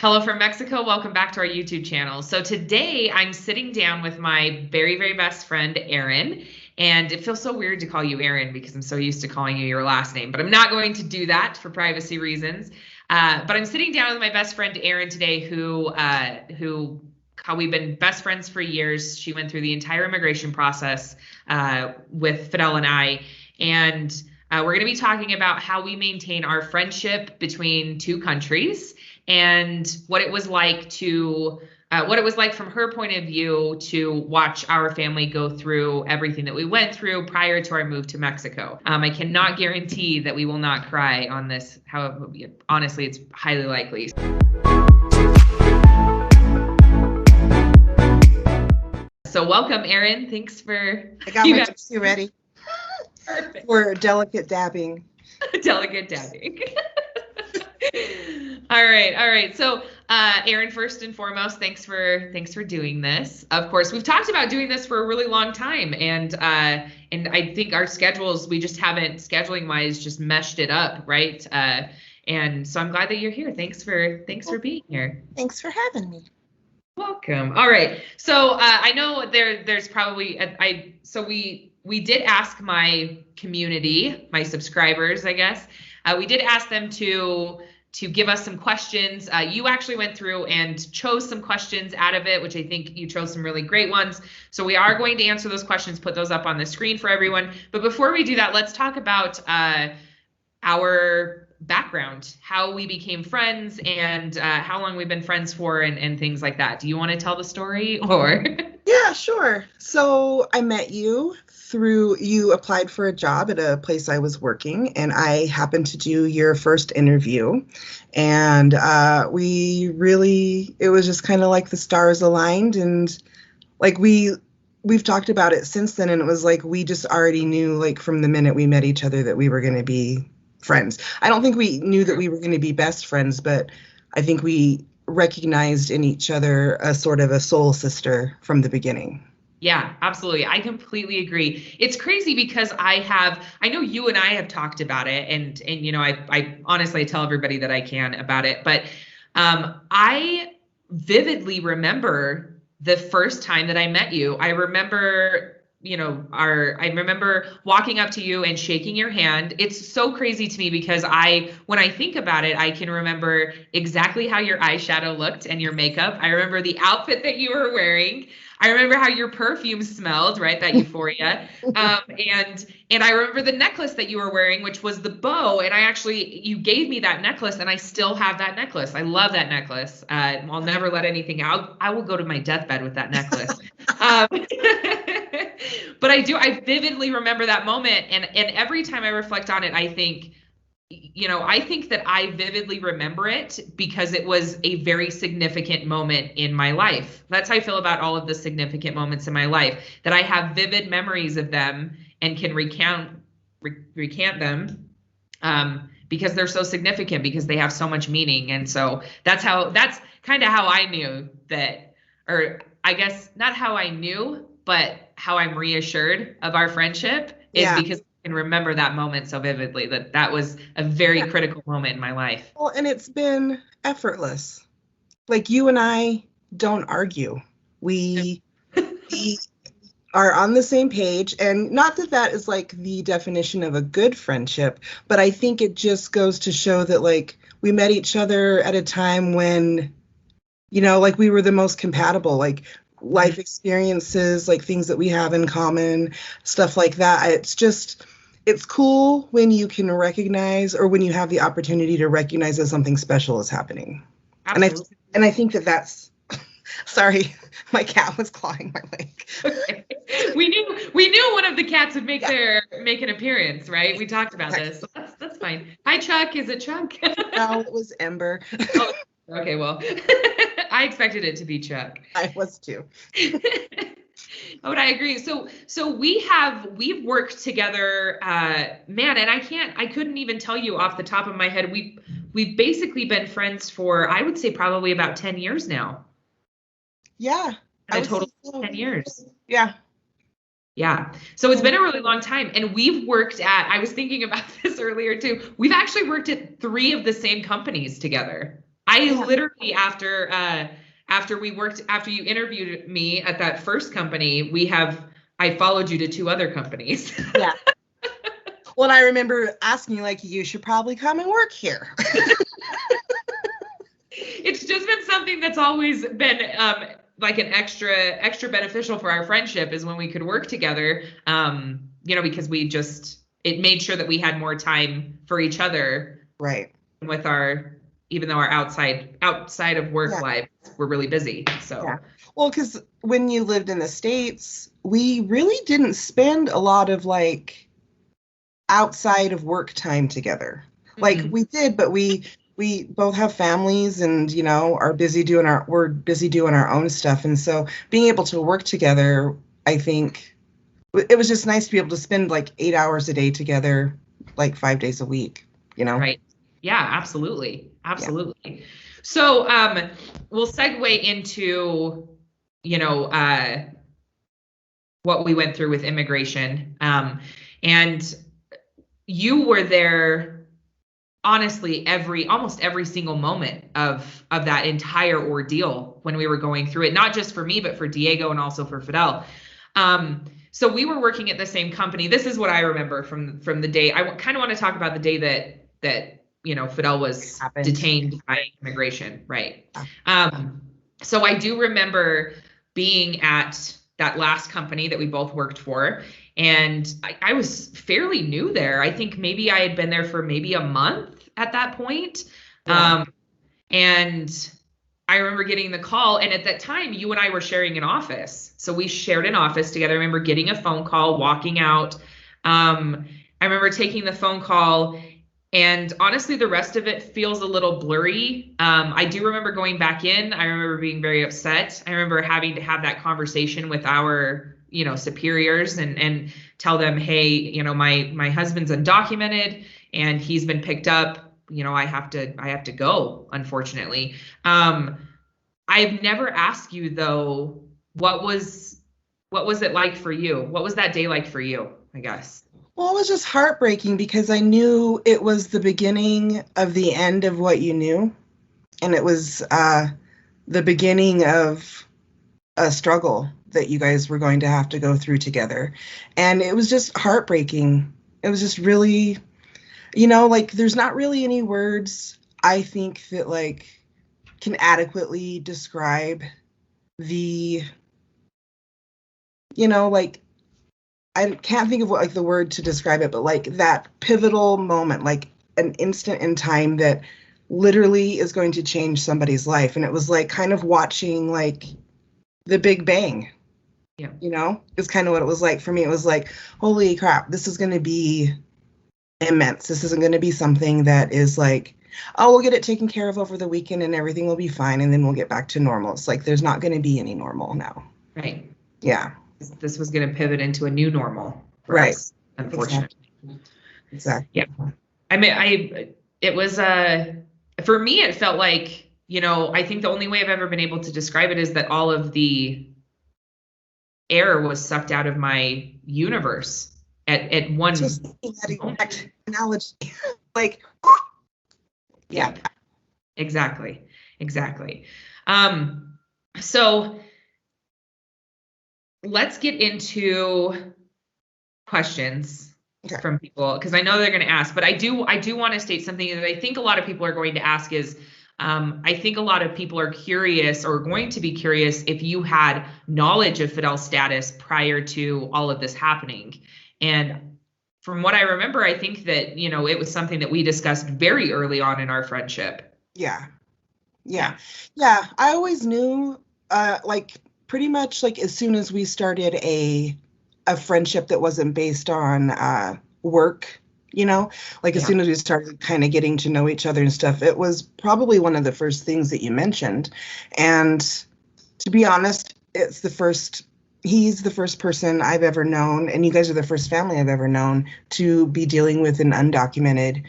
Hello from Mexico. Welcome back to our YouTube channel. So today I'm sitting down with my very, very best friend, Erin. And it feels so weird to call you Erin because I'm so used to calling you your last name, but I'm not going to do that for privacy reasons. But I'm sitting down with my best friend, Erin, today, who we've been best friends for years. She went through the entire immigration process with Fidel and I. And we're going to be talking about how we maintain our friendship between two countries and what it was like from her point of view to watch our family go through everything that we went through prior to our move to Mexico. I cannot guarantee that we will not cry on this. However, honestly, it's highly likely. So welcome, Erin. Thanks for... I got my tissue ready. Perfect. For delicate dabbing. Delicate dabbing. All right. So, Erin, first and foremost, thanks for doing this. Of course, we've talked about doing this for a really long time, and I think our schedules, we just haven't, scheduling wise, just meshed it up, right? And so I'm glad that you're here. Thanks for being here. Thanks for having me. Welcome. All right. So I know there's probably we did ask my community, my subscribers, I guess. We did ask them to give us some questions. You actually went through and chose some questions out of it, which I think you chose some really great ones. So we are going to answer those questions, put those up on the screen for everyone. But before we do that, let's talk about our background, how we became friends, and how long we've been friends for, and things like that. Do you want to tell the story, or? Yeah, sure. So I met you you applied for a job at a place I was working, and I happened to do your first interview. And it was just kind of like the stars aligned, and like we've talked about it since then, and it was like we just already knew, like from the minute we met each other, that we were going to be friends. I don't think we knew that we were going to be best friends, but I think we recognized in each other a sort of a soul sister from the beginning. Yeah, absolutely. I completely agree. It's crazy because I know you and I have talked about it, and you know, I honestly tell everybody that I can about it, but I vividly remember the first time that I met you. I remember walking up to you and shaking your hand. It's so crazy to me because when I think about it, I can remember exactly how your eyeshadow looked and your makeup. I remember the outfit that you were wearing. I remember how your perfume smelled, right? That euphoria. And I remember the necklace that you were wearing, which was the bow. And you gave me that necklace, and I still have that necklace. I love that necklace. I'll never let anything out. I will go to my deathbed with that necklace. But I vividly remember that moment. And every time I reflect on it, I think that I vividly remember it because it was a very significant moment in my life. That's how I feel about all of the significant moments in my life, that I have vivid memories of them and can recant them because they're so significant, because they have so much meaning. And so that's kind of how I knew that, or I guess not how I knew, but how I'm reassured of our friendship is because and remember that moment so vividly, that was a very critical moment in my life. Well, and it's been effortless. Like, you and I don't argue. We are on the same page, and not that is like the definition of a good friendship, but I think it just goes to show that, like, we met each other at a time when, like, we were the most compatible, like life experiences, like things that we have in common, stuff like that. It's cool when you can recognize, or when you have the opportunity to recognize that something special is happening. Absolutely. And I think that's, sorry, my cat was clawing my leg. Okay. We knew one of the cats would make an appearance, right? We talked about this. So that's fine. Hi, Chuck. Is it Chuck? No, it was Ember. Oh, okay, well, I expected it to be Chuck. I was too. Oh, but I agree. So we've worked together, man, and I couldn't even tell you off the top of my head. We've basically been friends for, I would say, probably about 10 years now. Yeah. A total of 10 years. Yeah. Yeah. So it's been a really long time. And we've worked I was thinking about this earlier too. We've actually worked at 3 of the same companies together. I literally after you interviewed me at that first company, I followed you to 2 other companies. Yeah. Well, I remember asking you, like, you should probably come and work here. It's just been something that's always been like an extra beneficial for our friendship is when we could work together. Because it made sure that we had more time for each other. Right. With even though our outside of work lives, we're really busy. So. Yeah. Well, because when you lived in the States, we really didn't spend a lot of like outside of work time together. Like we did, but we both have families and, are busy doing our own stuff. And so being able to work together, I think it was just nice to be able to spend like 8 hours a day together, like 5 days a week, Right. Yeah, absolutely. Absolutely. Yeah. So we'll segue into, what we went through with immigration. And you were there, honestly, almost every single moment of that entire ordeal when we were going through it, not just for me, but for Diego and also for Fidel. So we were working at the same company. This is what I remember from the day. I kind of want to talk about the day that Fidel was detained by immigration, right? So I do remember being at that last company that we both worked for, and I was fairly new there. I think maybe I had been there for maybe a month at that point. Yeah. And I remember getting the call, and at that time, you and I were sharing an office. So we shared an office together. I remember getting a phone call, walking out. I remember taking the phone call, and honestly, the rest of it feels a little blurry. I do remember going back in. I remember being very upset. I remember having to have that conversation with our, superiors and tell them, hey, my husband's undocumented and he's been picked up. I have to go, unfortunately. I've never asked you though, what was it like for you? What was that day like for you, I guess? Well, it was just heartbreaking because I knew it was the beginning of the end of what you knew. And it was the beginning of a struggle that you guys were going to have to go through together. And it was just heartbreaking. It was just really, there's not really any words I think that like can adequately describe the, I can't think of what like the word to describe it, but like that pivotal moment, like an instant in time that literally is going to change somebody's life. And it was like kind of watching like the Big Bang. Yeah. It's kind of what it was like for me. It was like, holy crap, this is going to be immense. This isn't going to be something that is like, oh, we'll get it taken care of over the weekend and everything will be fine. And then we'll get back to normal. It's like, there's not going to be any normal now. Right. Yeah. This was going to pivot into a new normal for us, unfortunately. Exactly. Yeah. I mean, it was, for me, it felt like, I think the only way I've ever been able to describe it is that all of the air was sucked out of my universe at one just that exact analogy. Like, yeah. Exactly. So let's get into questions from people, because I know they're going to ask, but I do want to state something that I think a lot of people are going to ask is, I think a lot of people are curious or going to be curious if you had knowledge of Fidel's status prior to all of this happening. And from what I remember, I think that, it was something that we discussed very early on in our friendship. Yeah. I always knew, like pretty much like as soon as we started a friendship that wasn't based on work, as soon as we started kind of getting to know each other and stuff, it was probably one of the first things that you mentioned. And to be honest, he's the first person I've ever known, and you guys are the first family I've ever known to be dealing with an undocumented,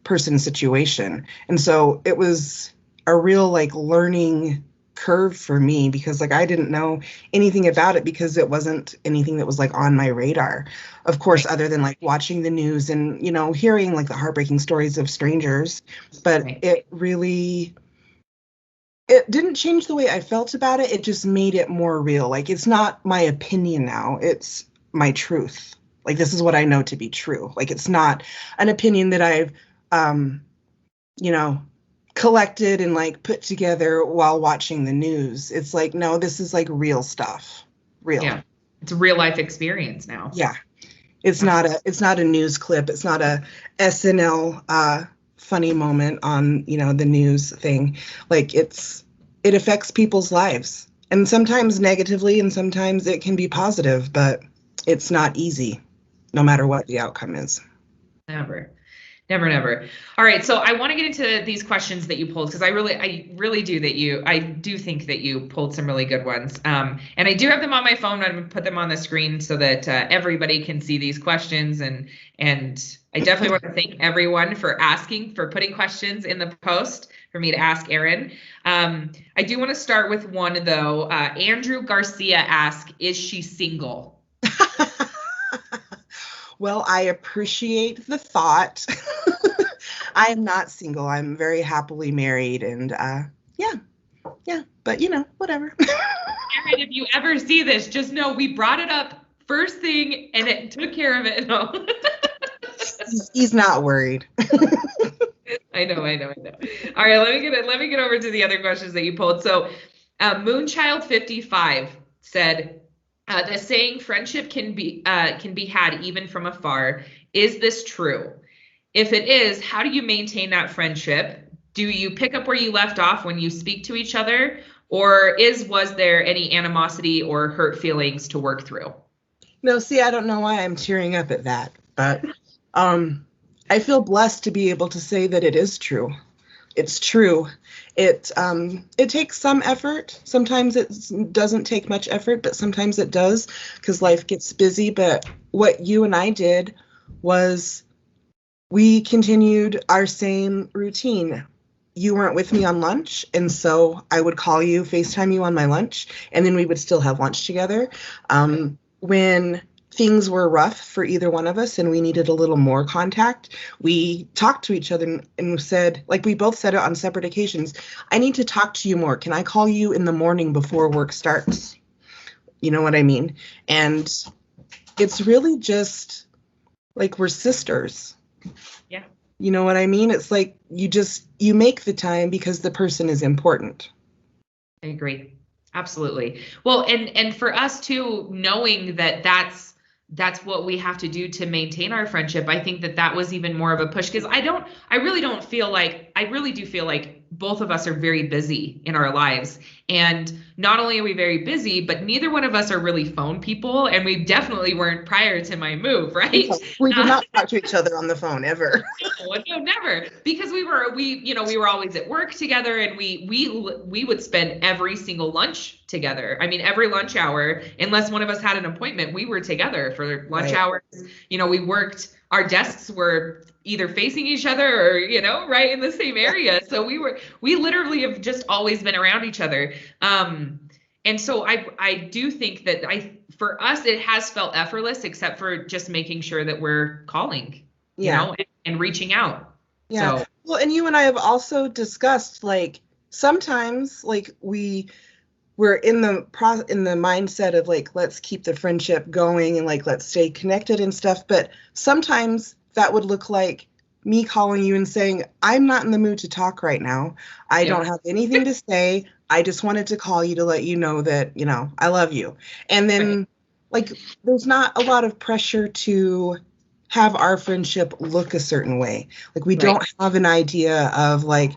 person situation. And so it was a real like learning curve for me because like I didn't know anything about it because it wasn't anything that was like on my radar. Of course, Right. other than like watching the news and, you know, hearing like the heartbreaking stories of strangers, but Right. it didn't change the way I felt about it. It just made it more real. Like it's not my opinion now, it's my truth. Like this is what I know to be true. Like it's not an opinion that I've you know, collected and like put together while watching the news. It's like, no, this is like real stuff. Real. Yeah. It's a real life experience now. Yeah. It's not a news clip. It's not a SNL funny moment on, you know, the news thing. Like it affects people's lives. And sometimes negatively and sometimes it can be positive, but it's not easy no matter what the outcome is. Never. Never, never. All right. So I want to get into these questions that you pulled because I really do think that you pulled some really good ones. And I do have them on my phone. I'm going to put them on the screen so that everybody can see these questions. And I definitely want to thank everyone for putting questions in the post for me to ask Erin. I do want to start with one though. Andrew Garcia asked, "Is she single?" Well, I appreciate the thought. I am not single. I'm very happily married and yeah, but you know, whatever. Erin, if you ever see this, just know we brought it up first thing and it took care of it. No. He's not worried. I know. All right, let me get over to the other questions that you pulled. So, Moonchild55 said, the saying friendship can be had even from afar. Is this true? If it is, how do you maintain that friendship? Do you pick up where you left off when you speak to each other? Or was there any animosity or hurt feelings to work through? No, see, I don't know why I'm tearing up at that, but I feel blessed to be able to say that it is true. It's true. It takes some effort. Sometimes it doesn't take much effort, but sometimes it does because life gets busy. But what you and I did was we continued our same routine. You weren't with me on lunch, and so I would call you, FaceTime you on my lunch, and then we would still have lunch together. When things were rough for either one of us and we needed a little more contact, we talked to each other and said, like we both said it on separate occasions, I need to talk to you more. Can I call you in the morning before work starts? You know what I mean? And it's really just like we're sisters. Yeah. You know what I mean? It's like you make the time because the person is important. I agree. Absolutely. Well, and for us too, knowing that that's what we have to do to maintain our friendship, I think that was even more of a push because I really do feel like both of us are very busy in our lives. And not only are we very busy, but neither one of us are really phone people. And we definitely weren't prior to my move, right? We did not talk to each other on the phone ever. No, never. Because we were always at work together and we would spend every single lunch together. I mean, every lunch hour, unless one of us had an appointment, we were together for lunch hours. You know, we worked, our desks were either facing each other or, you know, right in the same area. So we literally have just always been around each other. And so I do think that for us, it has felt effortless, except for just making sure that we're calling, you know, and reaching out. Yeah. So. Well, and you and I have also discussed, like, sometimes like we're in the mindset of like, let's keep the friendship going and like, let's stay connected and stuff. But sometimes that would look like me calling you and saying, I'm not in the mood to talk right now. I don't have anything to say. I just wanted to call you to let you know that, you know, I love you. And then like, there's not a lot of pressure to have our friendship look a certain way. Like we don't have an idea of like,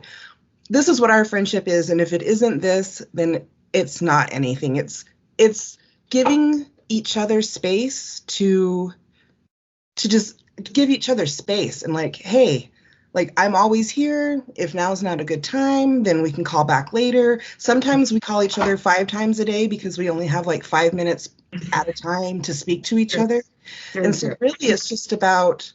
this is what our friendship is. And if it isn't this, then it's not anything. It's giving each other space to just give each other space and like, hey, like I'm always here. If now's not a good time, then we can call back later. Sometimes we call each other 5 times a day because we only have like 5 minutes at a time to speak to each other. And so really it's just about,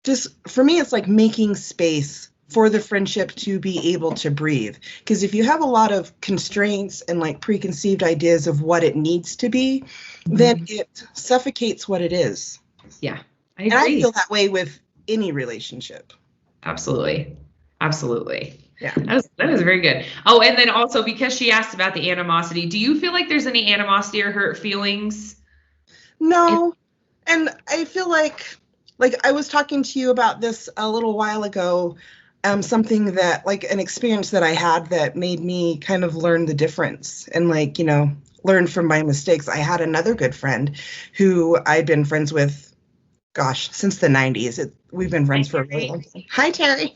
just for me, it's like making space for the friendship to be able to breathe. Because if you have a lot of constraints and like preconceived ideas of what it needs to be, then it suffocates what it is. Yeah, I And I agree. feel that way with any relationship. Absolutely. Absolutely. Yeah. That was very good. Oh, and then also because she asked about the animosity, do you feel like there's any animosity or hurt feelings? No. And I feel like I was talking to you about this a little while ago, something that like an experience that I had that made me kind of learn the difference and like, learn from my mistakes. I had another good friend who I'd been friends with, gosh, since the 90s. We've been friends for a really long time. Hi, Terry.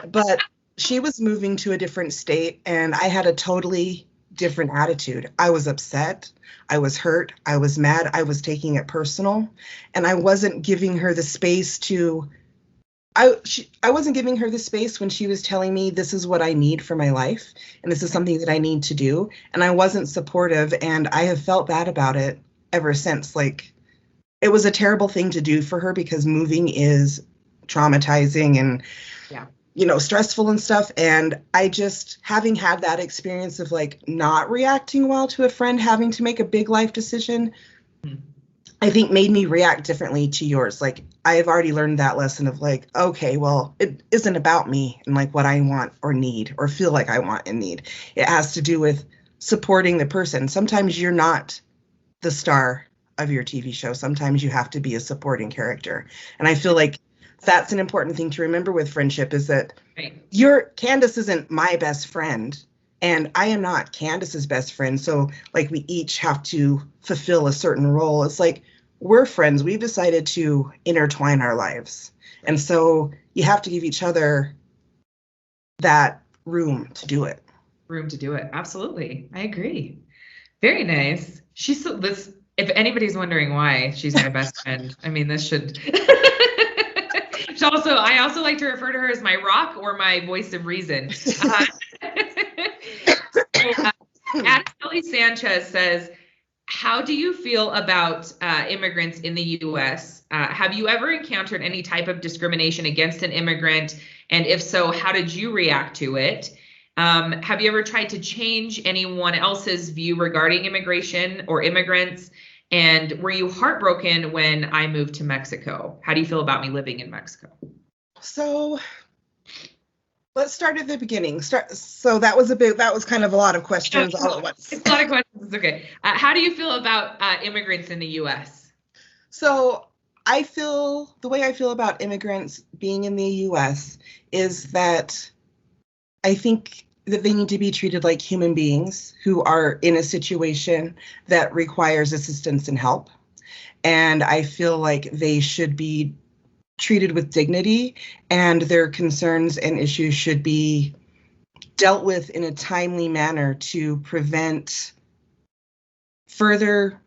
But she was moving to a different state, and I had a totally different attitude. I was upset. I was hurt. I was mad. I was taking it personal, and I wasn't giving her the space to. I wasn't giving her the space when she was telling me this is what I need for my life, and this is something that I need to do, and I wasn't supportive, and I have felt bad about it ever since. Like, it was a terrible thing to do for her because moving is traumatizing and stressful and stuff. And I just, having had that experience of like not reacting well to a friend having to make a big life decision, I think made me react differently to yours. Like, I have already learned that lesson of like, okay, well, it isn't about me and like what I want or need or feel like I want and need. It has to do with supporting the person. Sometimes you're not the star of your TV show. Sometimes you have to be a supporting character. And I feel like that's an important thing to remember with friendship is that Candace isn't my best friend and I am not Candace's best friend. So like we each have to fulfill a certain role. It's like we're friends. We've decided to intertwine our lives. And so you have to give each other that room to do it. Room to do it. Absolutely. I agree. Very nice. She's so this. If anybody's wondering why she's my best friend, I mean, this should. I also like to refer to her as my rock or my voice of reason. Kelly Sanchez says, how do you feel about immigrants in the U.S.? Have you ever encountered any type of discrimination against an immigrant? And if so, how did you react to it? Have you ever tried to change anyone else's view regarding immigration or immigrants? And were you heartbroken when I moved to Mexico? How do you feel about me living in Mexico? So let's start at the beginning. So that was kind of a lot of questions all at once. It's a lot of questions. It's okay. How do you feel about immigrants in the U.S.? So the way I feel about immigrants being in the U.S. is that I think that they need to be treated like human beings who are in a situation that requires assistance and help. And I feel like they should be treated with dignity and their concerns and issues should be dealt with in a timely manner to prevent further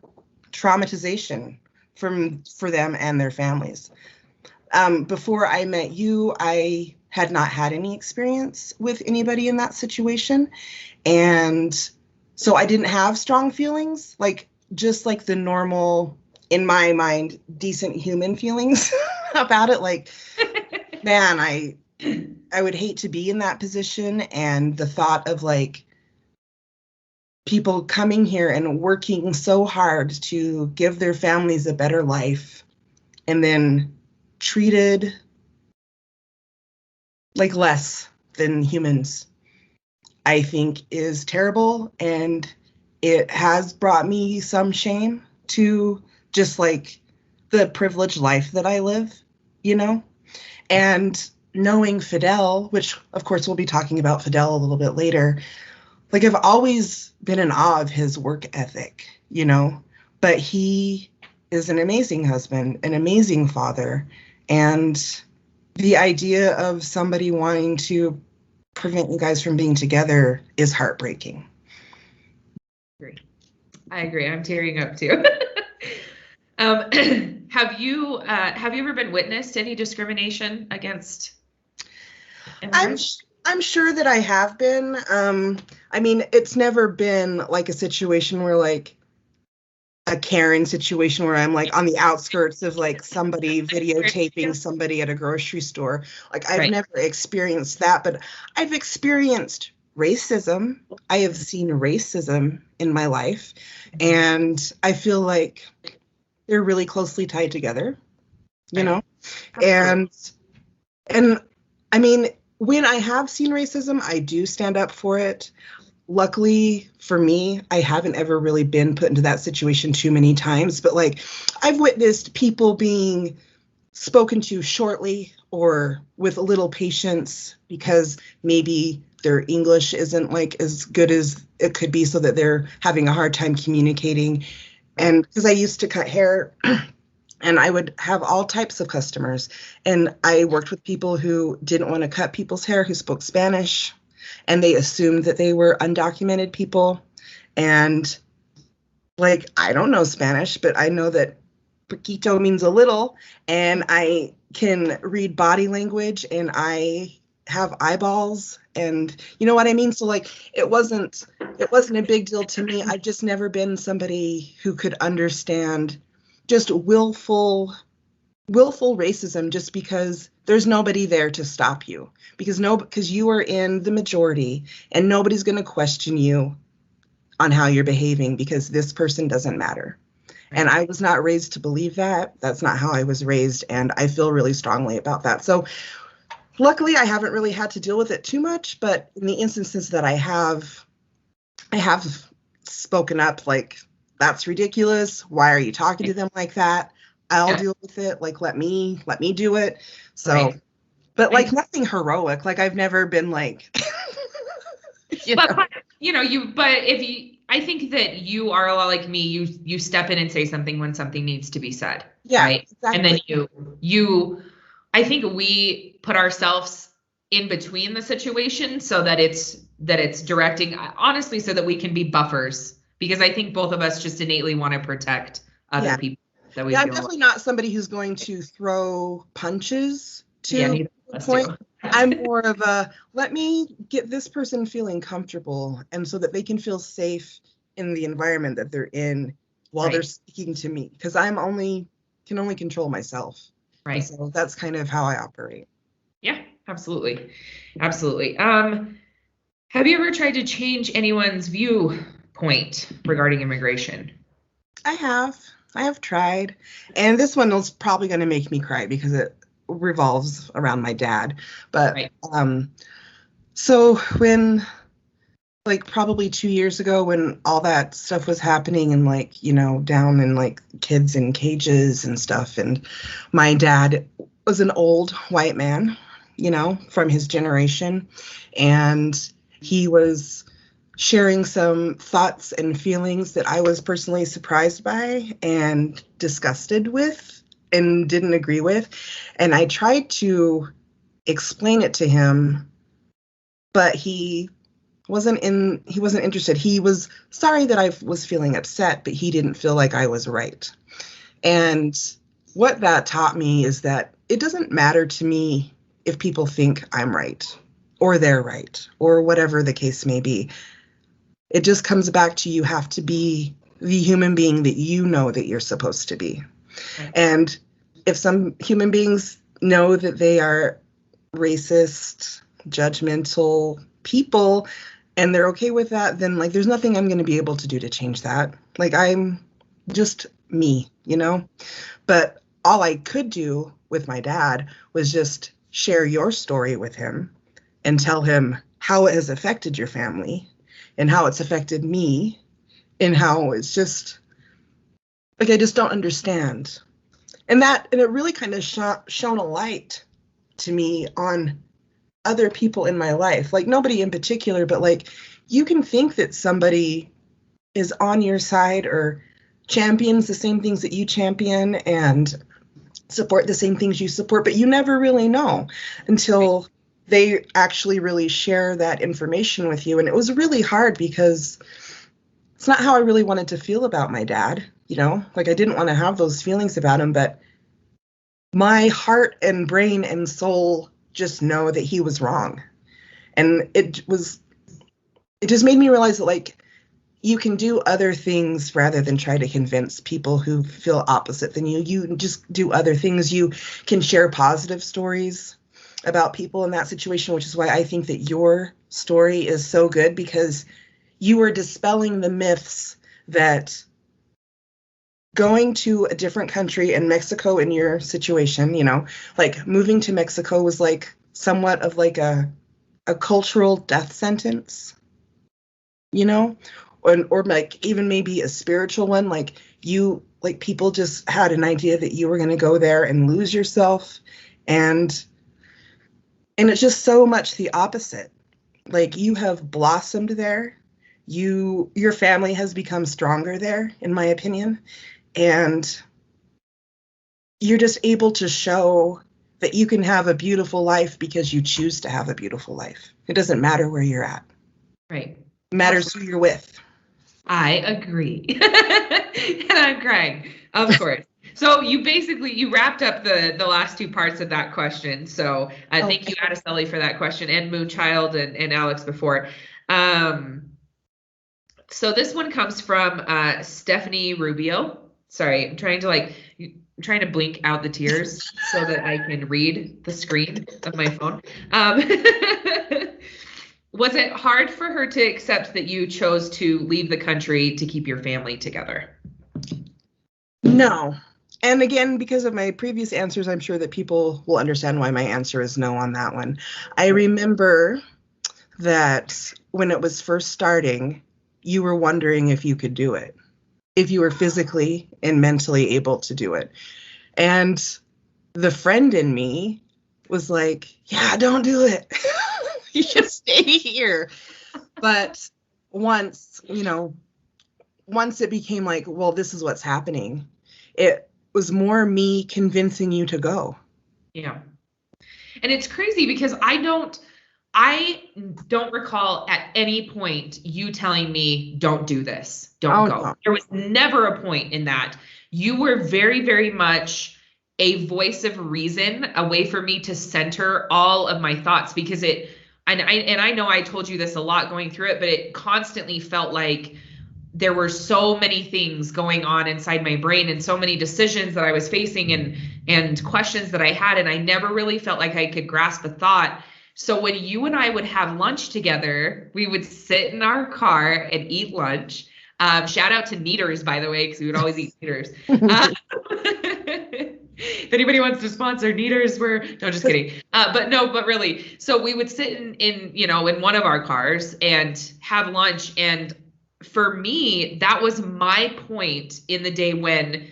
traumatization for them and their families. Before I met you, I had not had any experience with anybody in that situation. And so I didn't have strong feelings, like just like the normal, in my mind, decent human feelings about it. Like, man, I would hate to be in that position. And the thought of like people coming here and working so hard to give their families a better life and then treated like less than humans, I think is terrible. And it has brought me some shame to just like the privileged life that I live, and knowing Fidel, which of course we'll be talking about Fidel a little bit later. Like I've always been in awe of his work ethic, but he is an amazing husband, an amazing father. And the idea of somebody wanting to prevent you guys from being together is heartbreaking. I agree. I'm tearing up too. Have you ever been witness to any discrimination against immigrants? I'm sure that I have been. I mean, it's never been like a situation where like a Karen situation where I'm like on the outskirts of like somebody videotaping somebody at a grocery store. Like I've Right. never experienced that, but I've experienced racism. I have seen racism in my life, and I feel like they're really closely tied together, you Right. know? Absolutely. And I mean, when I have seen racism, I do stand up for it. Luckily for me, I haven't ever really been put into that situation too many times, but like I've witnessed people being spoken to shortly or with a little patience because maybe their English isn't like as good as it could be, so that they're having a hard time communicating. Right. And because I used to cut hair and I would have all types of customers, and I worked with people who didn't want to cut people's hair, who spoke Spanish, and they assumed that they were undocumented people. And like, I don't know Spanish, but I know that poquito means a little, and I can read body language, and I have eyeballs, and you know what I mean? So like it wasn't a big deal to me. I've just never been somebody who could understand just willful racism just because there's nobody there to stop you, because you are in the majority and nobody's going to question you on how you're behaving because this person doesn't matter. And I was not raised to believe that. That's not how I was raised, and I feel really strongly about that. So luckily I haven't really had to deal with it too much, but in the instances that I have spoken up, like, that's ridiculous. Why are you talking to them like that? I'll Yeah. deal with it. Like, let me do it. So, Right. but like nothing heroic. Like I've never been like, But I think that you are a lot like me. You step in and say something when something needs to be said, yeah, right? exactly. And then I think we put ourselves in between the situation so that it's directing, honestly, so that we can be buffers, because I think both of us just innately want to protect other people that we Yeah, I'm feel. definitely not somebody who's going to throw punches Yeah, to neither the of us point. do. I'm more of a, let me get this person feeling comfortable, and so that they can feel safe in the environment that they're in while they're Right. speaking to me, because can only control myself. And Right. so that's kind of how I operate. Yeah, absolutely. Absolutely. Have you ever tried to change anyone's viewpoint regarding immigration? I have tried, and this one is probably going to make me cry because it revolves around my dad. But Right. so when, like, probably 2 years ago, when all that stuff was happening, and like, down in like kids in cages and stuff, and my dad was an old white man, from his generation, and he was sharing some thoughts and feelings that I was personally surprised by and disgusted with and didn't agree with. And I tried to explain it to him, but he wasn't interested. He was sorry that I was feeling upset, but he didn't feel like I was right. And what that taught me is that it doesn't matter to me if people think I'm right or they're right or whatever the case may be. It just comes back to, you have to be the human being that you know that you're supposed to be. Right. And if some human beings know that they are racist, judgmental people, and they're okay with that, then like there's nothing I'm going to be able to do to change that. Like, I'm just me, But all I could do with my dad was just share your story with him and tell him how it has affected your family and how it's affected me, and how it's just like, I just don't understand. And it really kind of shone a light to me on other people in my life. Like, nobody in particular, but like, you can think that somebody is on your side or champions the same things that you champion and support the same things you support, but you never really know until they actually really share that information with you. And it was really hard because it's not how I really wanted to feel about my dad, like I didn't want to have those feelings about him, but my heart and brain and soul just know that he was wrong. And it just made me realize that, like, you can do other things rather than try to convince people who feel opposite than you. You just do other things. You can share positive stories about people in that situation, which is why I think that your story is so good, because you are dispelling the myths that going to a different country, and Mexico in your situation, you know, like moving to Mexico was like somewhat of like a cultural death sentence, you know, or like even maybe a spiritual one. Like people just had an idea that you were going to go there and lose yourself, and it's just so much the opposite. Like, you have blossomed there. Your family has become stronger there, in my opinion, and you're just able to show that you can have a beautiful life because you choose to have a beautiful life. It doesn't matter where you're at. Right. It matters who you're with. I agree. And I'm crying, of course. So you wrapped up the last two parts of that question. So thank you, Adeseli, for that question, and Moonchild and Alex before. So this one comes from Stephanie Rubio. Sorry, I'm trying to blink out the tears so that I can read the screen of my phone. Was it hard for her to accept that you chose to leave the country to keep your family together? No. And again, because of my previous answers, I'm sure that people will understand why my answer is no on that one. I remember that when it was first starting, you were wondering if you could do it, if you were physically and mentally able to do it. And the friend in me was like, yeah, don't do it. You should stay here. But once it became like, well, this is what's happening, it was more me convincing you to go. Yeah. And it's crazy because I don't recall at any point you telling me, don't do this, don't go. No. There was never a point in that. You were very, very much a voice of reason, a way for me to center all of my thoughts, because I know I told you this a lot going through it, but it constantly felt like there were so many things going on inside my brain and so many decisions that I was facing and questions that I had, and I never really felt like I could grasp a thought. So when you and I would have lunch together, we would sit in our car and eat lunch. Shout out to Neaters, by the way, because we would always eat Neaters. If anybody wants to sponsor Neaters, no, just kidding. But really, so we would sit in one of our cars and have lunch. And for me, that was my point in the day when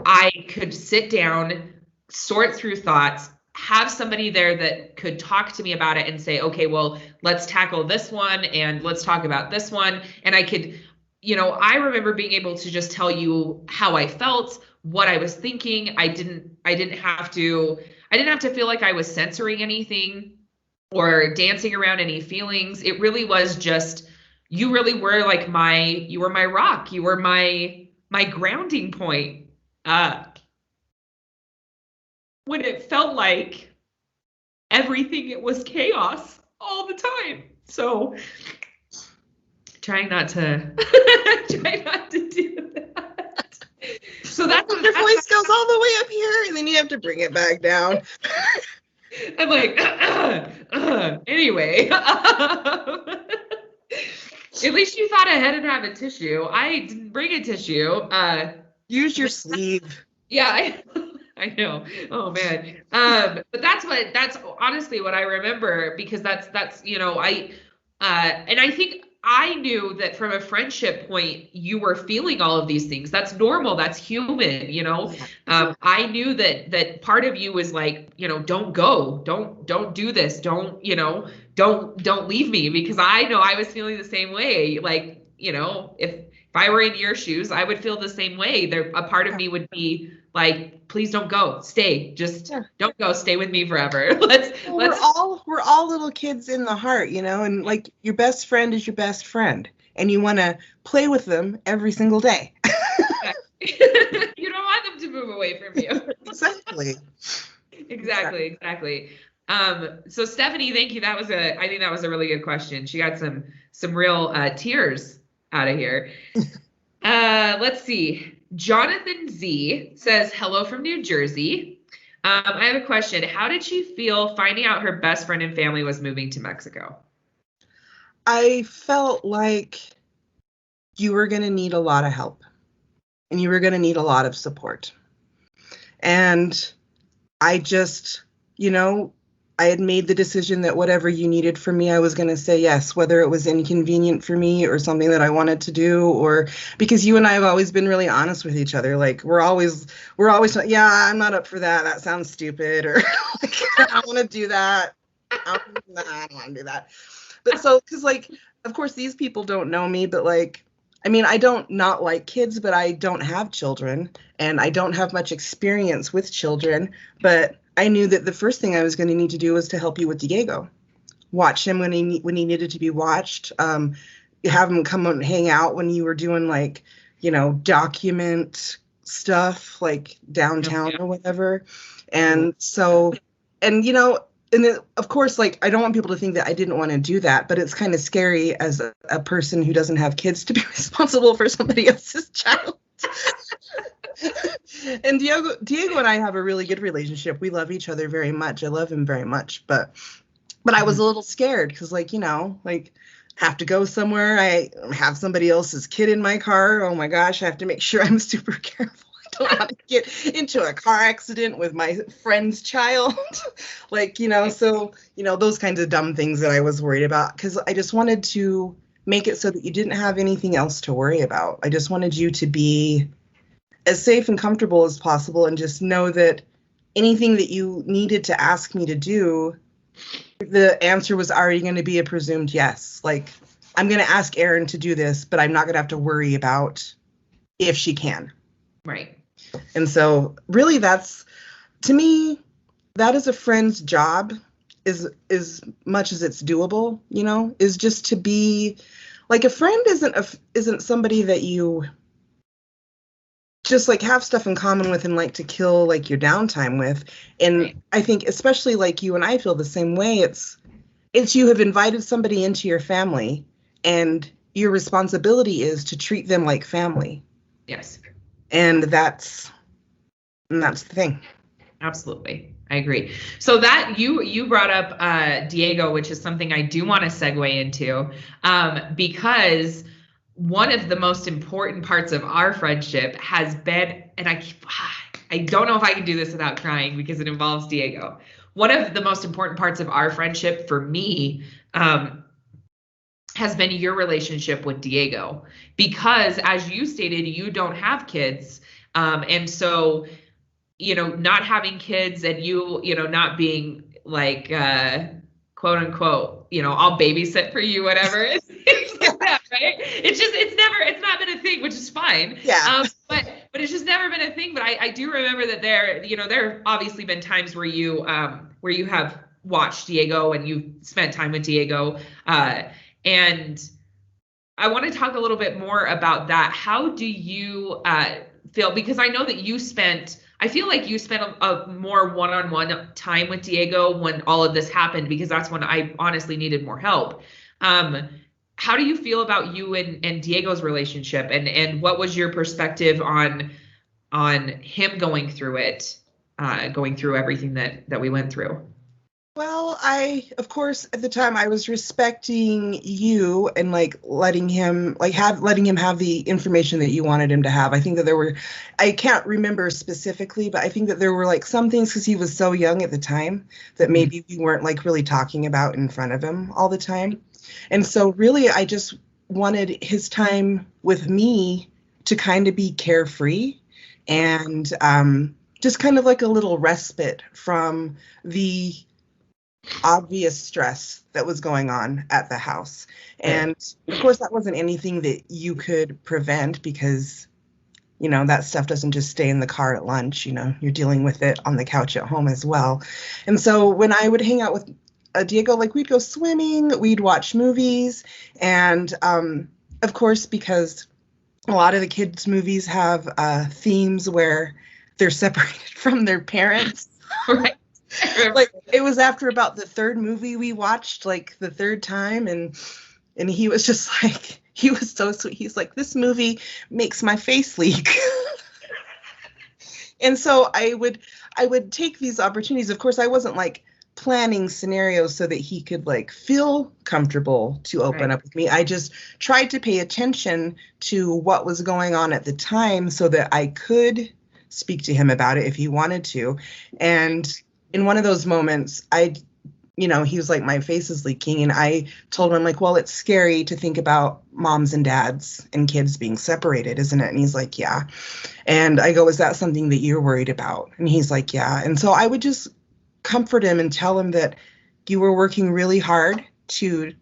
I could sit down, sort through thoughts, have somebody there that could talk to me about it and say, okay, well, let's tackle this one and let's talk about this one. And I could, I remember being able to just tell you how I felt, what I was thinking. I didn't have to feel like I was censoring anything or dancing around any feelings. It really was just, you really were like you were my rock. You were my grounding point. When it felt like everything, it was chaos all the time. So trying not to do that. So that's your voice goes all the way up here and then you have to bring it back down. I'm like, anyway. At least you thought ahead and have a tissue. I didn't bring a tissue. Use your sleeve. Yeah, I know. Oh man. But that's honestly what I remember, because that's and I think I knew that from a friendship point, you were feeling all of these things. That's normal. That's human, I knew that part of you was like, don't go, don't do this. Don't leave me, because I know I was feeling the same way. Like, if I were in your shoes, I would feel the same way. A part of me would be like, please don't go, stay, don't go, stay with me forever. We're all little kids in the heart, and like, your best friend is your best friend and you want to play with them every single day. You don't want them to move away from you. Exactly. So Stephanie, thank you. I think that was a really good question. She got some real tears out of here. Let's see. Jonathan Z says, hello from New Jersey. I have a question. How did she feel finding out her best friend and family was moving to Mexico? I felt like you were going to need a lot of help and you were going to need a lot of support. And I just, I had made the decision that whatever you needed from me, I was going to say yes, whether it was inconvenient for me or something that I wanted to do, or because you and I have always been really honest with each other. Like we're always, yeah, I'm not up for that. That sounds stupid. Or like, I don't want to do that. I don't want to do that. But so, because like, of course, these people don't know me, but like, I mean, I don't not like kids, but I don't have children and I don't have much experience with children. But I knew that the first thing I was going to need to do was to help you with Diego. Watch him when he needed to be watched. Have him come and hang out when you were doing like, document stuff like downtown or whatever. And so, and of course, like, I don't want people to think that I didn't want to do that, but it's kind of scary as a person who doesn't have kids to be responsible for somebody else's child. And Diego and I have a really good relationship. We love each other very much. I love him very much, but I was a little scared because, like, have to go somewhere. I have somebody else's kid in my car. Oh my gosh, I have to make sure I'm super careful. I don't want to get into a car accident with my friend's child. Like, so, those kinds of dumb things that I was worried about, because I just wanted to make it so that you didn't have anything else to worry about. I just wanted you to be as safe and comfortable as possible and just know that anything that you needed to ask me to do, the answer was already going to be a presumed yes. Like, I'm going to ask Erin to do this, but I'm not going to have to worry about if she can. Right. And so really that's, to me, that is a friend's job, is as much as it's doable, is just to be like, a friend isn't somebody that you just like have stuff in common with and like to kill like your downtime with. And right. I think especially like you and I feel the same way. It's you have invited somebody into your family and your responsibility is to treat them like family. Yes. And that's the thing. Absolutely. I agree. So that you brought up Diego, which is something I do want to segue into, because one of the most important parts of our friendship has been, and I don't know if I can do this without crying because it involves Diego. One of the most important parts of our friendship for me has been your relationship with Diego, because as you stated, you don't have kids. And so, not having kids and you not being like, quote unquote, I'll babysit for you, whatever. It's like that, right? It's not been a thing, which is fine. Yeah. But it's just never been a thing. But I do remember that there have obviously been times where you have watched Diego and you've spent time with Diego. And I want to talk a little bit more about that. How do you feel? Because I know that I feel like you spent a more one-on-one time with Diego when all of this happened, because that's when I honestly needed more help. How do you feel about you and Diego's relationship, and what was your perspective on him going through it, going through everything that we went through? Well, of course, at the time I was respecting you and like letting him have the information that you wanted him to have. I think that I can't remember specifically, but I think that there were like some things, because he was so young at the time, that maybe we weren't like really talking about in front of him all the time. And so really, I just wanted his time with me to kind of be carefree and just kind of like a little respite from the obvious stress that was going on at the house. And of course, that wasn't anything that you could prevent, because that stuff doesn't just stay in the car at lunch. You're dealing with it on the couch at home as well. And so when I would hang out with Diego, like, we'd go swimming, we'd watch movies, and of course, because a lot of the kids' movies have themes where they're separated from their parents. Right. Like, it was after about the third movie we watched, like the third time, and he was just like, he was so sweet. He's like, this movie makes my face leak. And so I would take these opportunities. Of course, I wasn't like planning scenarios so that he could like feel comfortable to open up with me. I just tried to pay attention to what was going on at the time so that I could speak to him about it if he wanted to. And in one of those moments, he was like, my face is leaking. And I told him, like, well, it's scary to think about moms and dads and kids being separated, isn't it? And he's like, yeah. And I go, is that something that you're worried about? And he's like, yeah. And so I would just comfort him and tell him that you were working really hard to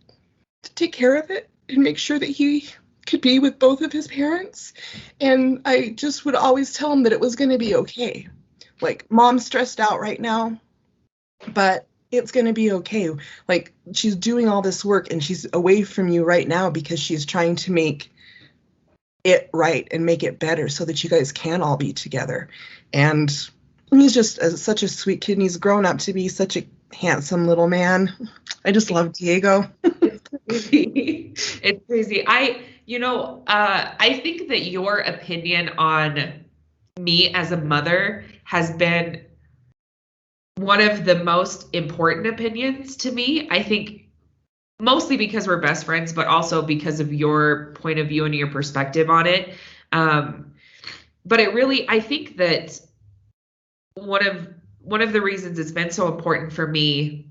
take care of it and make sure that he could be with both of his parents. And I just would always tell him that it was going to be okay. Like, mom's stressed out right now, but it's going to be okay. Like, she's doing all this work and she's away from you right now because she's trying to make it right and make it better so that you guys can all be together. And he's just such a sweet kid, and he's grown up to be such a handsome little man. I just love Diego. It's crazy. I think that your opinion on me as a mother has been one of the most important opinions to me. I think mostly because we're best friends, but also because of your point of view and your perspective on it. But I think that one of the reasons it's been so important for me,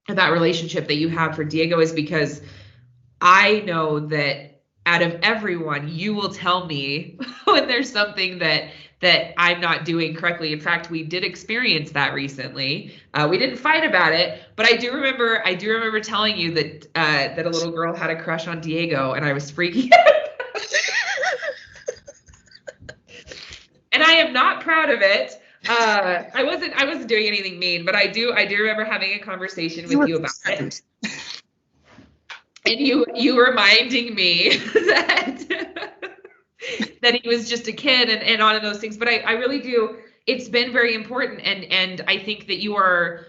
that relationship that you have for Diego, is because I know that out of everyone, you will tell me when there's something that I'm not doing correctly. In fact, we did experience that recently. We didn't fight about it, but I do remember telling you that that a little girl had a crush on Diego, and I was freaking out. And I am not proud of it. I wasn't doing anything mean, but I do remember having a conversation with you about it. And you reminding me that he was just a kid and all of those things. But I really do. It's been very important. And I think that you are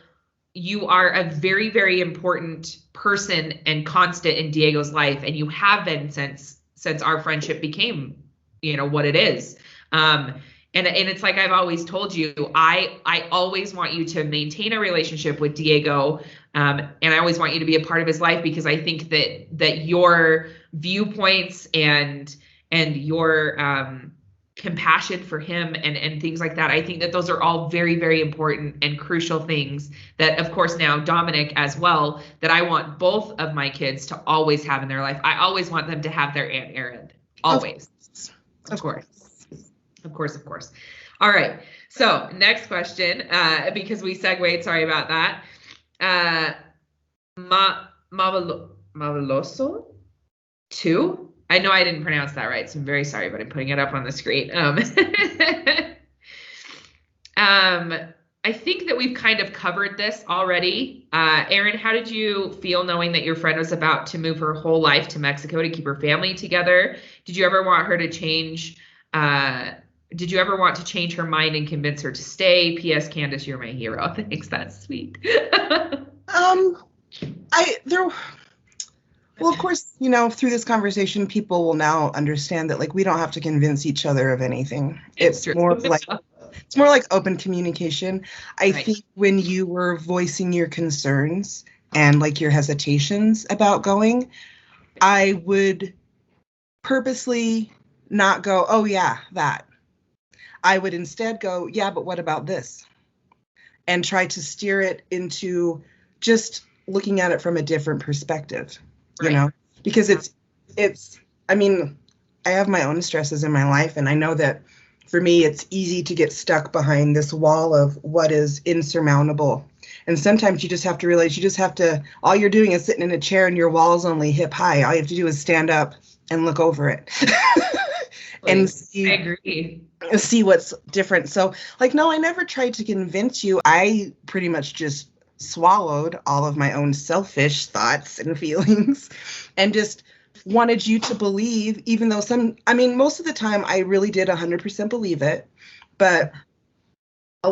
a very, very important person and constant in Diego's life. And you have been since our friendship became, what it is. And it's like I've always told you, I always want you to maintain a relationship with Diego, and I always want you to be a part of his life, because I think that your viewpoints and your compassion for him and things like that, I think that those are all very, very important and crucial things that, of course, now Dominic as well, that I want both of my kids to always have in their life. I always want them to have their Aunt Erin, always, of course. Of course. All right. So next question, because we segued. Sorry about that. Mavaloso 2. I know I didn't pronounce that right, so I'm very sorry, but I'm putting it up on the screen. I think that we've kind of covered this already. Erin, how did you feel knowing that your friend was about to move her whole life to Mexico to keep her family together? Did you ever want her to change? Did you ever want to change her mind and convince her to stay? P.S. Candace, you're my hero. Thanks, that's sweet. Well, of course, through this conversation, people will now understand that, like, we don't have to convince each other of anything. It's more like open communication. I think when you were voicing your concerns and like your hesitations about going, I would purposely not go, oh yeah, that. I would instead go, yeah, but what about this? And try to steer it into just looking at it from a different perspective, because I have my own stresses in my life, and I know that for me, it's easy to get stuck behind this wall of what is insurmountable. And sometimes you just have to realize all you're doing is sitting in a chair and your wall's only hip high. All you have to do is stand up and look over it. And see what's different. So, no, I never tried to convince you. I pretty much just swallowed all of my own selfish thoughts and feelings and just wanted you to believe, even though most of the time I really did 100% believe it. But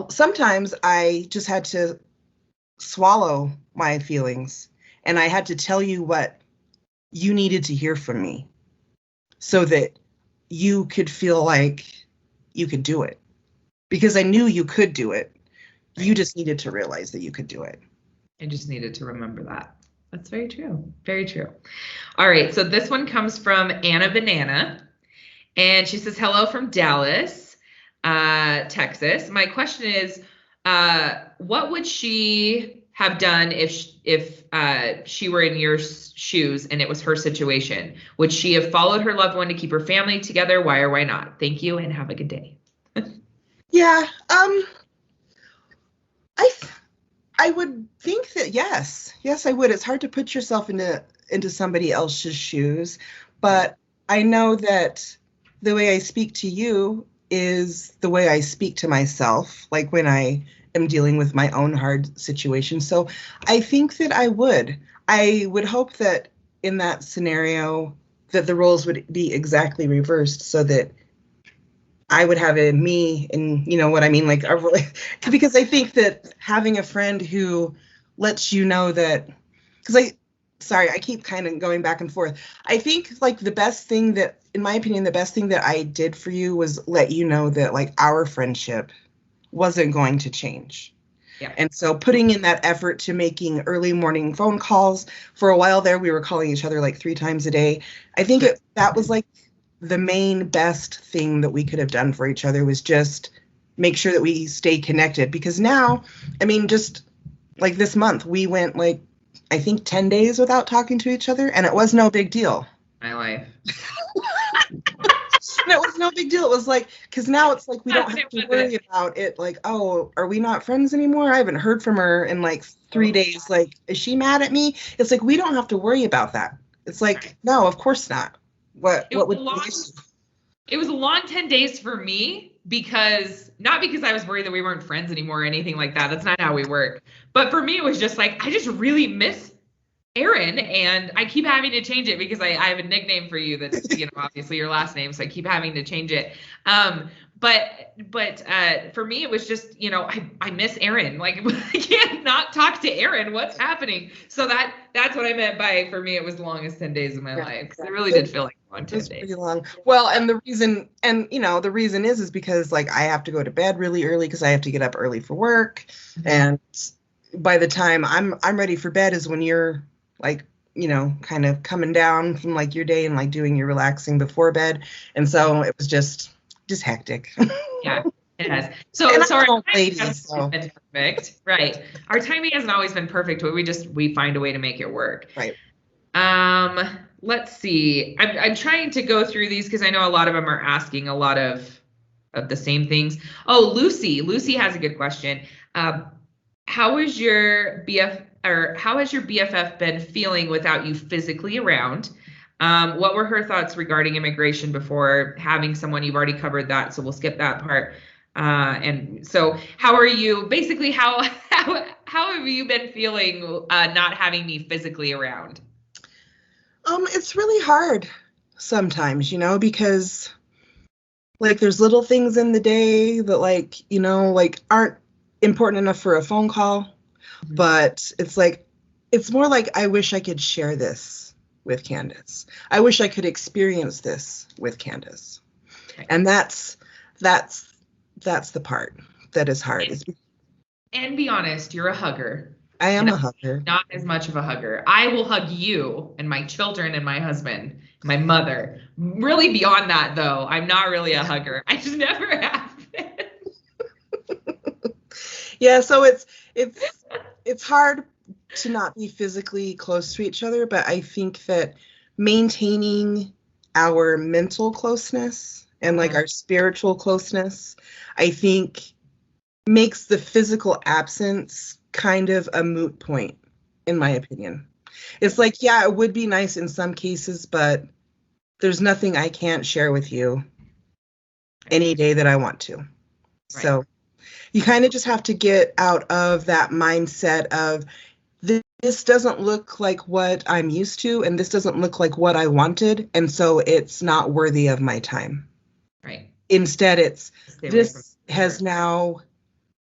sometimes I just had to swallow my feelings, and I had to tell you what you needed to hear from me. so that you could feel like you could do it. Because I knew you could do it. Right. You just needed to realize that you could do it. I just needed to remember that. That's very true. Very true. All right. So this one comes from Anna Banana. And she says, hello from Dallas, Texas. My question is, what would she have done if she were in your shoes and it was her situation? Would she have followed her loved one to keep her family together? Why or why not? Thank you and have a good day. Yeah. I would think that yes, I would. It's hard to put yourself into somebody else's shoes, but I know that the way I speak to you is the way I speak to myself, like when I am dealing with my own hard situation. So I think that I would hope that in that scenario that the roles would be exactly reversed so that I would have a me, and you know what I mean? Like, because I think that having a friend who lets you know that, sorry, I keep kind of going back and forth. I think like the best thing that, in my opinion, the best thing that I did for you was let you know that like our friendship wasn't going to change. Yeah. And so putting in that effort to making early morning phone calls. For a while there, we were calling each other like 3 times a day. I think that was like the main best thing that we could have done for each other, was just make sure that we stay connected. Because now, I mean, just like this month, we went like, I think 10 days without talking to each other, and it was no big deal. My life. And it was no big deal. It was like, because now it's like we don't have to worry about it. Like, oh, are we not friends anymore? I haven't heard from her in like 3 days. Like, is she mad at me? It's like, we don't have to worry about that. It's like, no, of course not. What would it was a long 10 days for me, not because I was worried that we weren't friends anymore or anything like that. That's not how we work. But for me, it was just like, I just really miss Erin, and I keep having to change it because I have a nickname for you that's, obviously your last name, so I keep having to change it. But for me, it was just, I miss Erin. Like, I can't not talk to Erin. What's happening? So that's what I meant by, for me, it was the longest 10 days of my life. It really did feel like a long 10 days. Pretty long. Well, and the reason is because like I have to go to bed really early because I have to get up early for work. Mm-hmm. And by the time I'm ready for bed is when you're like, kind of coming down from like your day and like doing your relaxing before bed. And so it was just hectic. Yeah, it has. So our timing hasn't always been perfect. Right. Our timing hasn't always been perfect, but we find a way to make it work. Right. Let's see. I'm trying to go through these because I know a lot of them are asking a lot of the same things. Oh, Lucy has a good question. How has your BFF been feeling without you physically around? What were her thoughts regarding immigration before having someone? You've already covered that, so we'll skip that part. And so how are you, basically, how have you been feeling not having me physically around? It's really hard sometimes, because like there's little things in the day that like, like aren't important enough for a phone call. Mm-hmm. But it's like, it's more like, I wish I could share this with Candace. I wish I could experience this with Candace. Okay. And that's the part that is hard. And be honest, you're a hugger. I am a hugger. Not as much of a hugger. I will hug you and my children and my husband, my mother. Really beyond that, though, I'm not really a hugger. I just never have been. Yeah, so it's hard to not be physically close to each other, but I think that maintaining our mental closeness and like our spiritual closeness, I think makes the physical absence kind of a moot point, in my opinion. It's like, yeah, it would be nice in some cases, but there's nothing I can't share with you any day that I want to. Right. So you kind of just have to get out of that mindset of this doesn't look like what I'm used to, and this doesn't look like what I wanted, and so it's not worthy of my time. Right. Instead, this has now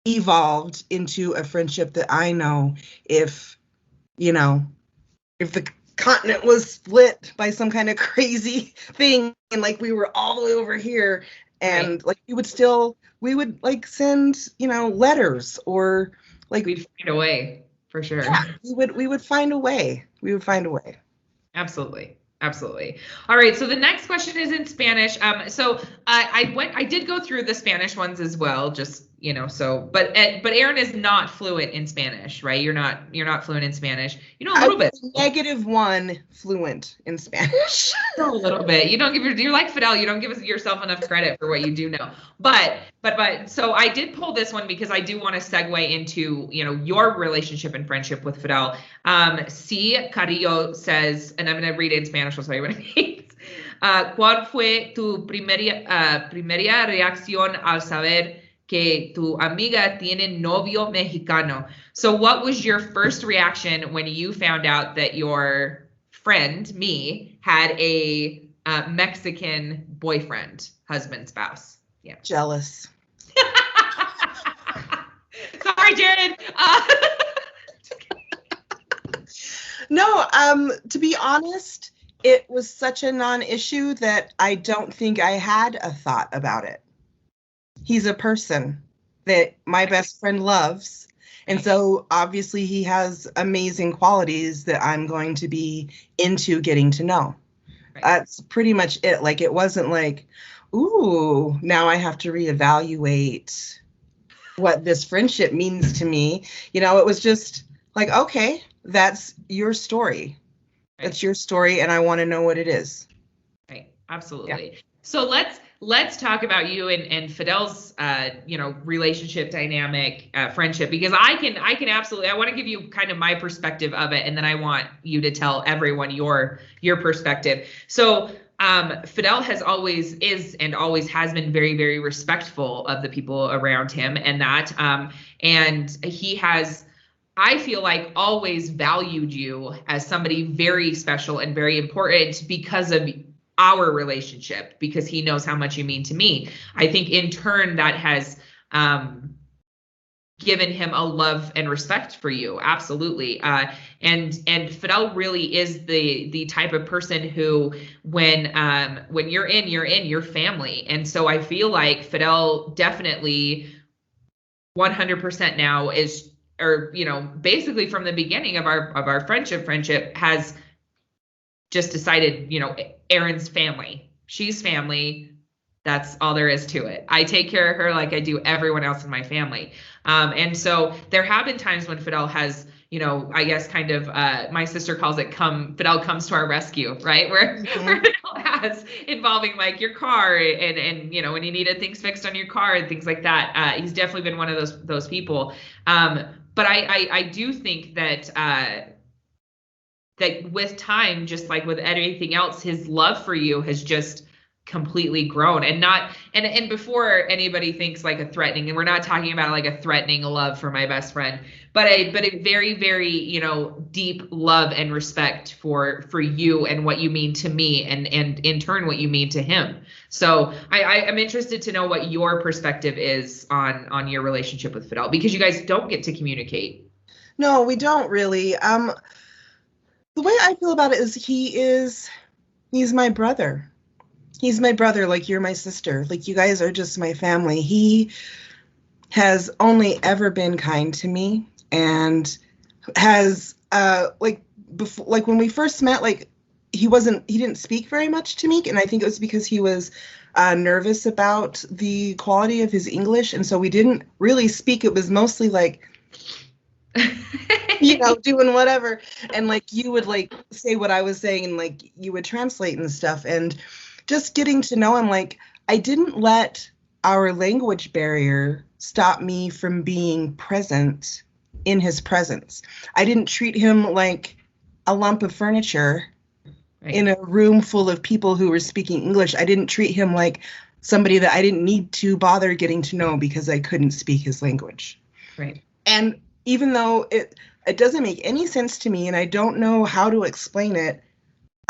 evolved into a friendship that I know if the continent was split by some kind of crazy thing, and like we were all the way over here, and like we would like send, letters, or like we'd find a way for sure. Yeah, we would find a way. We would find a way. Absolutely. Absolutely. All right. So the next question is in Spanish. So I did go through the Spanish ones as well, just, but Erin is not fluent in Spanish, right? You're not fluent in Spanish. You know, a little bit. -1 fluent in Spanish. A little bit. You don't you're like Fidel. You don't give yourself enough credit for what you do know. But so I did pull this one because I do want to segue into, your relationship and friendship with Fidel. C. Carrillo says, and I'm going to read it in Spanish. I'll tell you what it means. ¿Cuál fue tu primera reacción al saber que tu amiga tiene novio mexicano? So what was your first reaction when you found out that your friend, me, had a Mexican boyfriend, husband, spouse? Yeah. Jealous. Sorry, Jared. No, to be honest, it was such a non-issue that I don't think I had a thought about it. He's a person that my best friend loves. And so obviously he has amazing qualities that I'm going to be into getting to know. Right. That's pretty much it. Like, it wasn't like, ooh, now I have to reevaluate what this friendship means to me. It was just like, okay, that's your story. Right. That's your story, and I want to know what it is. Right. Absolutely. Yeah. So let's talk about you and Fidel's relationship dynamic, friendship, because I can absolutely, I want to give you kind of my perspective of it, and then I want you to tell everyone your perspective. So Fidel is and always has been very, very respectful of the people around him, and he has, I feel like, always valued you as somebody very special and very important because of our relationship, because he knows how much you mean to me. I think in turn that has given him a love and respect for you. Absolutely. And Fidel really is the type of person who, when you're in your family. And so I feel like Fidel definitely 100% now is, or, basically from the beginning of our friendship has just decided, Erin's family. She's family. That's all there is to it. I take care of her like I do everyone else in my family. And so there have been times when Fidel has, I guess kind of, my sister calls it Fidel comes to our rescue, right? Where Fidel has, involving like your car and when you needed things fixed on your car and things like that. He's definitely been one of those people. But I do think that that with time, just like with everything else, his love for you has just completely grown, and before anybody thinks like a threatening, and we're not talking about like a threatening love for my best friend, but a very, very, deep love and respect for you and what you mean to me, and in turn what you mean to him. So I'm interested to know what your perspective is on your relationship with Fidel, because you guys don't get to communicate. No, we don't really. The way I feel about it is he's my brother. He's my brother, like you're my sister. Like, you guys are just my family. He has only ever been kind to me, and has before, like when we first met, like he didn't speak very much to me, and I think it was because he was nervous about the quality of his English, and so we didn't really speak. It was mostly like doing whatever, and like you would like say what I was saying, and like you would translate and stuff, and just getting to know him. Like, I didn't let our language barrier stop me from being present in his presence. I didn't treat him like a lump of furniture in a room full of people who were speaking English. I didn't treat him like somebody that I didn't need to bother getting to know because I couldn't speak his language. Right. And even though it doesn't make any sense to me, and I don't know how to explain it,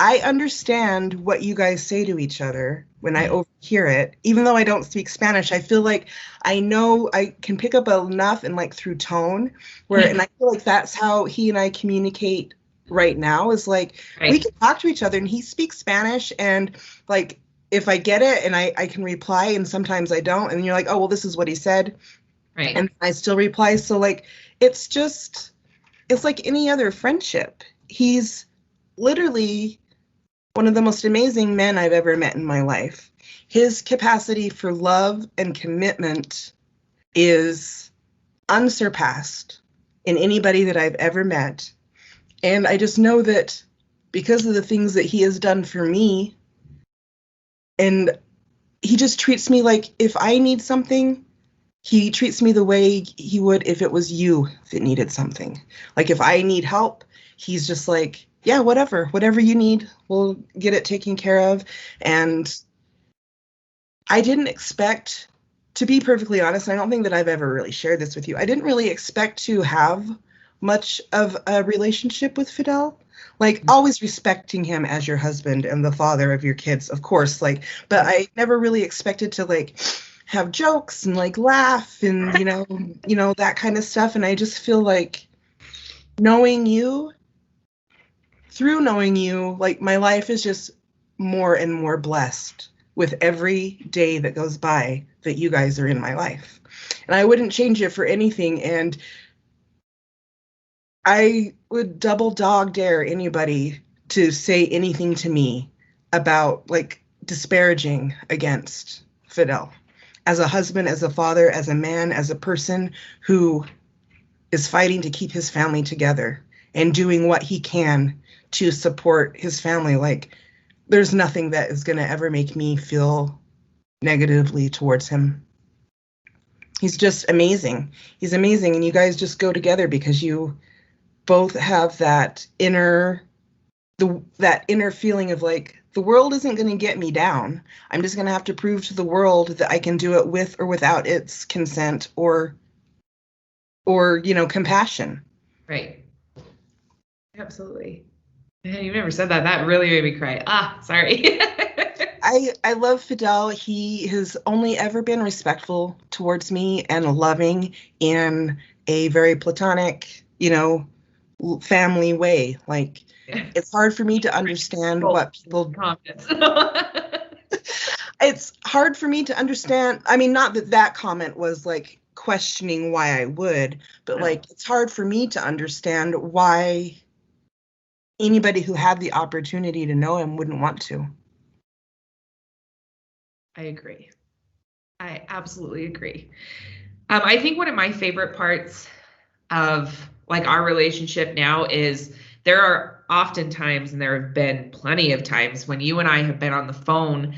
I understand what you guys say to each other when I overhear it. Even though I don't speak Spanish, I feel like I know I can pick up enough, and like through tone, and I feel like that's how he and I communicate right now is like we Right. can talk to each other and he speaks Spanish and like if I get it and I can reply and sometimes I don't and you're like, oh well this is what he said Right. and I still reply. So like it's like any other friendship. He's literally one of the most amazing men I've ever met in my life. His capacity for love and commitment is unsurpassed in anybody that I've ever met. And I just know that because of the things that he has done for me, and he just treats me like if I need something, he treats me the way he would if it was you that needed something. Like if I need help, he's just like, yeah, whatever you need, we'll get it taken care of. And I didn't expect, to be perfectly honest, and I don't think that I've ever really shared this with you. I didn't really expect to have much of a relationship with Fidel. Like always respecting him as your husband and the father of your kids, of course, like, but I never really expected to like have jokes and like laugh and that kind of stuff. And I just feel like knowing you, through knowing you, like my life is just more and more blessed with every day that goes by that you guys are in my life. And I wouldn't change it for anything. And I would double dog dare anybody to say anything to me about like disparaging against Fidel as a husband, as a father, as a man, as a person who is fighting to keep his family together and doing what he can to support his family. Like there's nothing that is going to ever make me feel negatively towards him. He's just amazing. He's amazing. And you guys just go together because you both have that inner feeling of like, the world isn't going to get me down. I'm just going to have to prove to the world that I can do it with or without its consent or compassion. Right. Absolutely. You never said that. That really made me cry. Sorry. I love Fidel. He has only ever been respectful towards me and loving in a very platonic, family way. Like it's hard for me to understand what people it's hard for me to understand. I mean, not that comment was like questioning why I would, but like it's hard for me to understand why anybody who had the opportunity to know him wouldn't want to. I agree. I absolutely agree. I think one of my favorite parts of like our relationship now is there are often times, and there have been plenty of times when you and I have been on the phone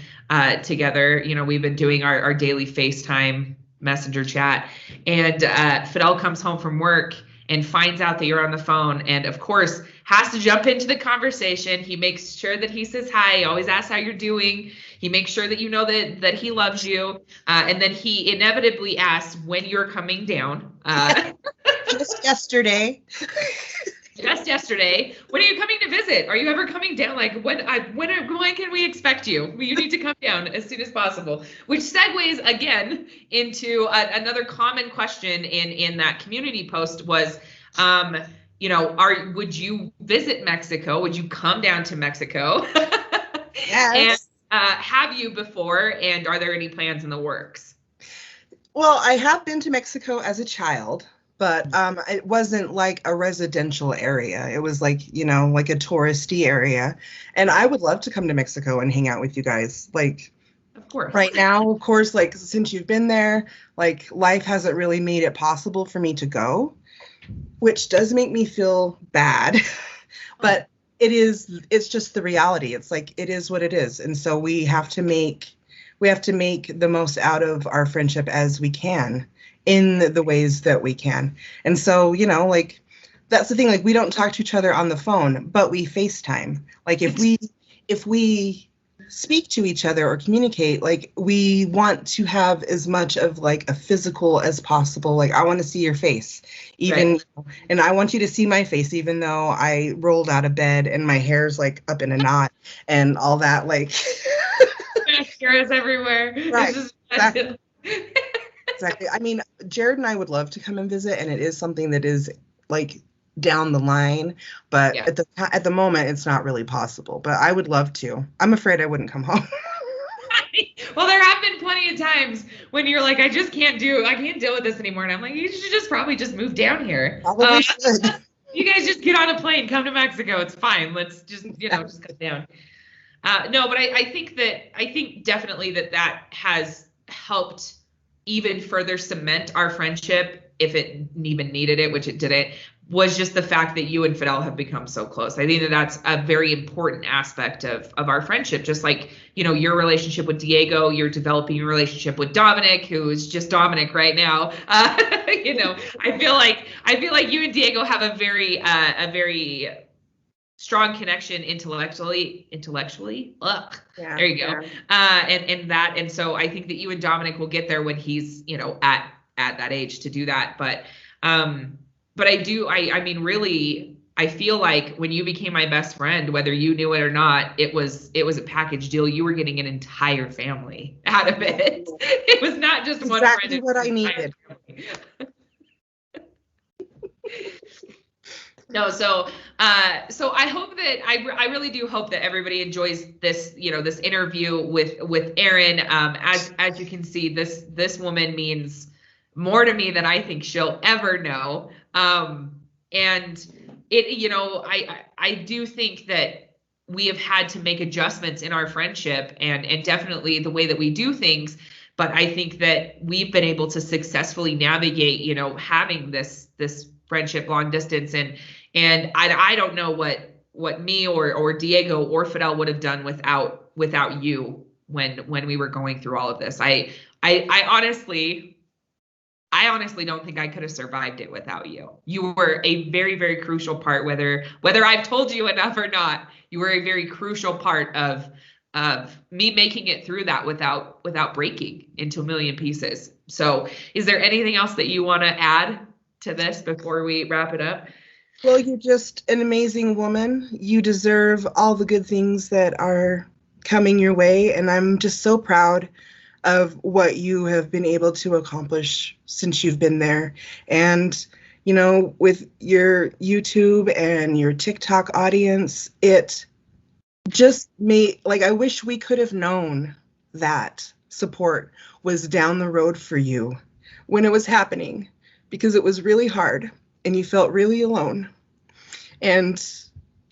together. We've been doing our daily FaceTime messenger chat, and Fidel comes home from work and finds out that you're on the phone, and of course has to jump into the conversation. He makes sure that he says hi, always asks how you're doing. He makes sure that you know that he loves you, and then he inevitably asks when you're coming down. Just yesterday. Just yesterday. When are you coming to visit? Are you ever coming down? Like when can we expect you? You need to come down as soon as possible. Which segues again into another common question in that community post was, would you visit Mexico? Would you come down to Mexico? Yes. And have you before? And are there any plans in the works? Well, I have been to Mexico as a child, but it wasn't like a residential area. It was like, like a touristy area. And I would love to come to Mexico and hang out with you guys. Like, of course. Right now, of course, like since you've been there, like life hasn't really made it possible for me to go, which does make me feel bad. But it's just the reality. It's like, it is what it is. And so we have to make the most out of our friendship as we can in the ways that we can. And so, like, that's the thing, like we don't talk to each other on the phone, but we FaceTime. Like if we speak to each other or communicate, like we want to have as much of like a physical as possible. Like I want to see your face even, right. And I want you to see my face, even though I rolled out of bed and my hair's like up in a knot and all that, like mascara's everywhere. Right. Exactly. I mean, Jared and I would love to come and visit, and it is something that is like down the line, but Yeah. at the moment it's not really possible. But I would love to. I'm afraid I wouldn't come home. Well, there have been plenty of times when you're like, I can't deal with this anymore. And I'm like, you should just probably just move down here. Probably should. You guys just get on a plane, come to Mexico. It's fine. Let's just, just cut down. No, but I think definitely that has helped even further cement our friendship, if it even needed it, which it didn't, was just the fact that you and Fidel have become so close. I think that's a very important aspect of our friendship. Just like, your relationship with Diego, you're developing a relationship with Dominic, who is just Dominic right now. I feel like you and Diego have a very strong connection intellectually. Yeah, There you go. yeah. And so I think that you and Dominic will get there when he's, at that age to do that. But I mean, really, I feel like when you became my best friend, whether you knew it or not, it was a package deal. You were getting an entire family out of it. It was not just one friend. Exactly what I needed. No, so I hope that I really do hope that everybody enjoys this, this interview with Erin. As you can see, this woman means more to me than I think she'll ever know. And it, I do think that we have had to make adjustments in our friendship and definitely the way that we do things. But I think that we've been able to successfully navigate, having this friendship long distance. And I don't know what me or Diego or Fidel would have done without you when we were going through all of this. I honestly don't think I could have survived it without you. You were a very, very crucial part, whether I've told you enough or not. You were a very crucial part of me making it through that without breaking into a million pieces. So is there anything else that you want to add to this before we wrap it up? Well, you're just an amazing woman. You deserve all the good things that are coming your way. And I'm just so proud of what you have been able to accomplish since you've been there. And, with your YouTube and your TikTok audience, it just made, I wish we could have known that support was down the road for you when it was happening, because it was really hard and you felt really alone. And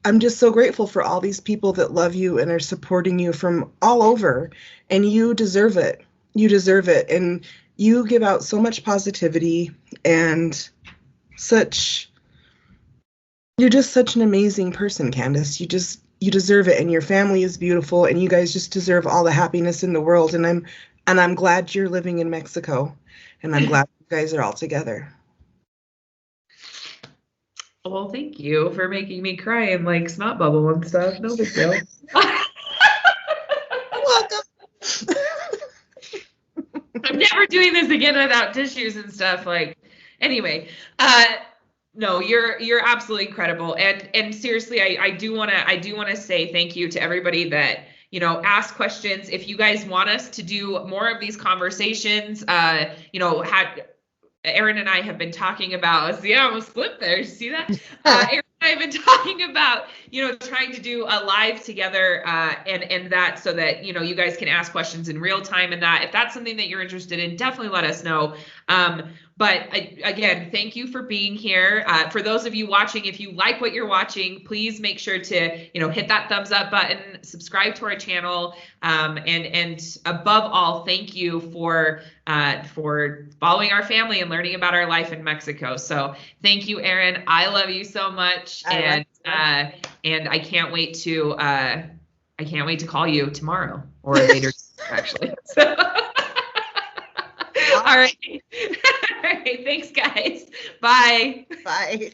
I'm just so grateful for all these people that love you and are supporting you from all over. And you deserve it. You deserve it. And you give out so much positivity and you're just such an amazing person, Candace. You deserve it. And your family is beautiful. And you guys just deserve all the happiness in the world. And I'm glad you're living in Mexico. And I'm glad you guys are all together. Well, thank you for making me cry and like snot bubble and stuff. No big deal. Welcome. I'm never doing this again without tissues and stuff. Anyway, no, you're absolutely incredible. And seriously, I do want to say thank you to everybody that, ask questions. If you guys want us to do more of these conversations, Erin and I have been talking about, I almost flipped there. You see that? Erin and I have been talking about, trying to do a live together and that so that, you guys can ask questions in real time and that. If that's something that you're interested in, definitely let us know. But again, thank you for being here. For those of you watching, if you like what you're watching, please make sure to, hit that thumbs up button, subscribe to our channel, and above all, thank you for following our family and learning about our life in Mexico. So thank you, Erin. I love you so much, and I can't wait to call you tomorrow or later, actually. So. All right. Thanks, guys. Bye. Bye.